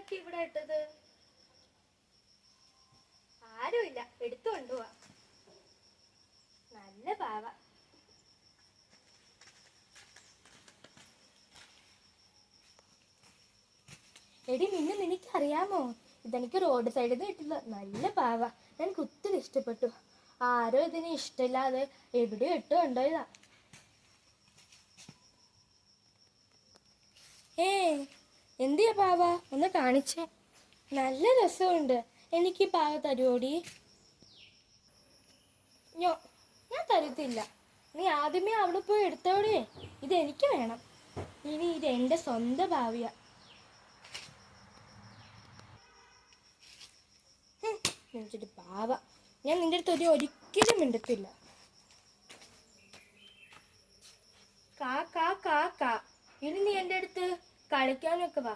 ഇതൊക്കെ ഇവിടെ ഇട്ടത്? ആരുമില്ല, എടുത്തു കൊണ്ടുപോവാ. നല്ല പാവ. എടി മിന്നു, നിനക്കറിയാമോ, ഇതെനിക്ക് റോഡ് സൈഡിൽ നിന്ന് കിട്ടില്ല. നല്ല പാവ. എനിക്ക് ഒത്തിരി ഇഷ്ടപ്പെട്ടു. ആരോ ഇതിന് ഇഷ്ടമില്ലാതെ എവിടെയോ ഇട്ട് കൊണ്ടുപോയതാ. എന്തിയാ പാവ, ഒന്ന് കാണിച്ചേ. നല്ല രസമുണ്ട്. എനിക്ക് ഈ പാവ തരുവോടി? ഞാൻ തരത്തില്ല. നീ ആദ്യമേ അവിടെ പോയി എടുത്തോടേ. ഇതെനിക്ക് വേണം. ഇനി ഇത് എൻ്റെ സ്വന്തം ഭാവിയാ. എനിക്കൊരു പാവ. ഞാൻ നിന്റെ അടുത്ത് ഒരിക്കലും മിണ്ടത്തില്ല. കാ കാ കാ കാ. ഇനി നീ എൻ്റെ അടുത്ത് കളിക്കാനൊക്കെ വാ.